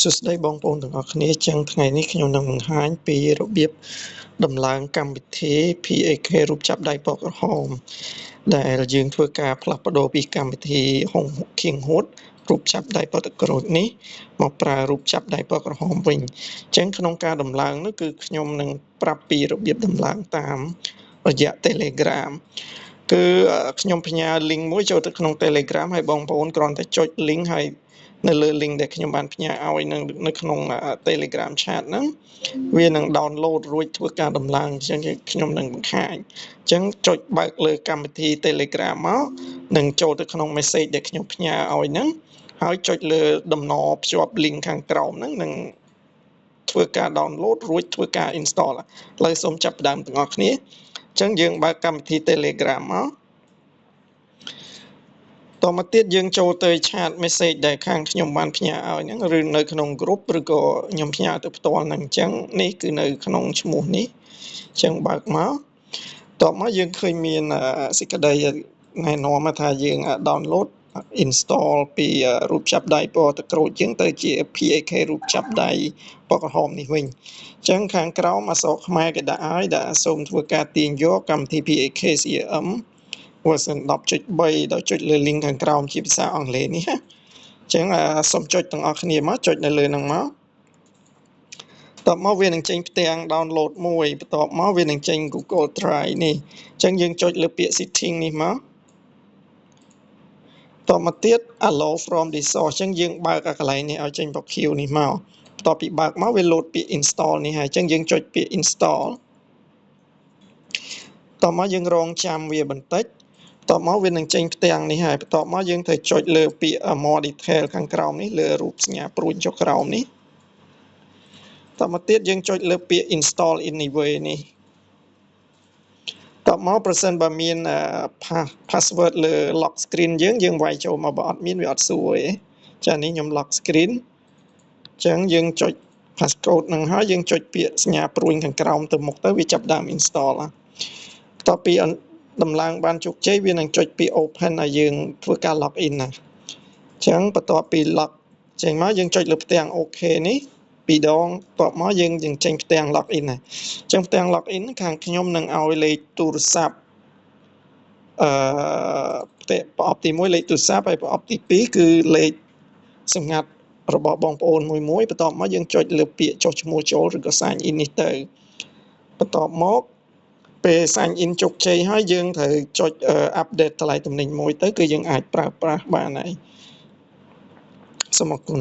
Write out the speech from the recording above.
សួស្តីបងប្អូនទាំងអស់គ្នាចឹងថ្ងៃនេះខ្ញុំនឹងបង្ហាញពីរបៀបដំឡើងកម្មវិធី PAK រូបចាប់ដៃពណ៌ក្រហមដែលយើងធ្វើការផ្លាស់ប្ដូរពីកម្មវិធីខៀងហួតរូបចាប់ដៃពណ៌ទឹកក្រូចនេះមកប្រើរូបចាប់ដៃពណ៌ក្រហមវិញចឹងក្នុងការដំឡើងនោះគឺខ្ញុំនឹងប្រាប់ពីរបៀបដំឡើងតាមរយៈ Telegram គឺខ្ញុំផ្ញើ link មួយចូលទៅក្នុង Telegram ហើយបងប្អូនគ្រាន់តែចុច link ហើយនៅលើ link ដែលខ្ញុំបានផ្ញើឲ្យនៅក្នុង Telegram chat ហ្នឹងវានឹង download រួចធ្វើការដំឡើងអញ្ចឹងខ្ញុំនឹងបង្ហាញអញ្ចឹងចុចបើកលើកម្មវិធី Telegram មកនឹងចូលទៅក្នុង message ដែលខ្ញុំផ្ញើឲ្យហ្នឹងហើយចុចលើតំណភ្ជាប់ link ខាងក្រោមហ្នឹងនឹងធ្វើការ download រួចធ្វើការ install ឥឡូវសូមចាប់ផ្ដើមទាំងអស់គ្នាអញ្ចឹងយើងបើកកម្មវិធី Telegram មកតមកទៀតយើងចូលទៅឆាត message ដែលខាងខ្ញុំបានផ្ញើឲ្យហ្នឹងឬនៅក្នុង group ឬក៏ខ្ញុំផ្ញើទៅផ្ទាល់ហ្នឹងអញ្ចឹងនេះគឺនៅក្នុងឈ្មោះនេះអញ្ចឹងបើកមកតមកយើងឃើញមានសេចក្តីណែនាំថាយើង download install ពីរូបចាប់ដៃពណ៌ទឹកក្រូចយើងទៅជា PAK រូបចាប់ដៃពណ៌ក្រហមនេះវិញអញ្ចឹងខាងក្រោមអក្សរខ្មែរគេដាក់ឲ្យដែលសូមធ្វើការទាញយកកម្មវិធី PAK CRM version 10.3 ដោយចុចលើ link ខាងក្រោមជាភាសាអង់គ្លេសនេះណាអញ្ចឹងសូមចុចទាំងអស់គ្នាមកចុចនៅលើហ្នឹងមកតបមកវានឹងចេញផ្ទាំង download មួយបន្ទាប់មកវានឹងចេញ Google Drive នេះអញ្ចឹងយើងចុចលើពាក្យ setting នេះមកតមកទៀត allow from resource អញ្ចឹងយើងបើកកន្លែងនេះឲ្យចេញ box queue នេះមកបន្ទាប់ពីបើកមកវា load ពាក្យ install នេះហើយអញ្ចឹងយើងចុចពាក្យ install តមកយើងរងចាំវាបន្តិចតមកវានឹងចេញផ្ទាំងនេះហើយបន្ទាប់មកយើងត្រូវចុចលើពាក្យ more detail ខាងក្រោមនេះលើរូបសញ្ញាព្រួញចុះក្រោមនេះតមកទៀតយើងចុចលើពាក្យ install anyway នេះតមកប្រសិនបើមាន password លើ lock screen យើងវាយចូលមកបើអត់មានវាអត់សួរទេចានេះខ្ញុំ lock screen អញ្ចឹងយើងចុច passcode នឹងហើយយើងចុចពាក្យសញ្ញាព្រួញខាងក្រោមទៅមុខទៅវាចាប់ដើម install បន្ទាប់ពីដំឡើងបានជោគជ័យវានឹងចុចពី open ឲ្យយើងធ្វើការ log in ណាអញ្ចឹងបន្ទាប់ពី log ចេញមកយើងចុចលើផ្ទាំង OK នេះពីរដងបន្ទាប់មកយើងចេញផ្ទាំង log in ណាអញ្ចឹងផ្ទាំង log in ខាងខ្ញុំនឹងឲ្យលេខទូរស័ព្ទប្រអប់ទី1លេខទូរស័ព្ទហើយប្រអប់ទី2គឺលេខសម្ងាត់របស់បងប្អូនមួយបន្ទាប់មកយើងចុចលើពាក្យចុះឈ្មោះចូលឬក៏ sign in នេះទៅបន្ទាប់មកពេល sign in ជោគជ័យហើយយើងត្រូវចុច update តម្លៃទំនិញមួយទៅគឺយើងអាចប្រើប្រាស់បានហើយសូមអរគុណ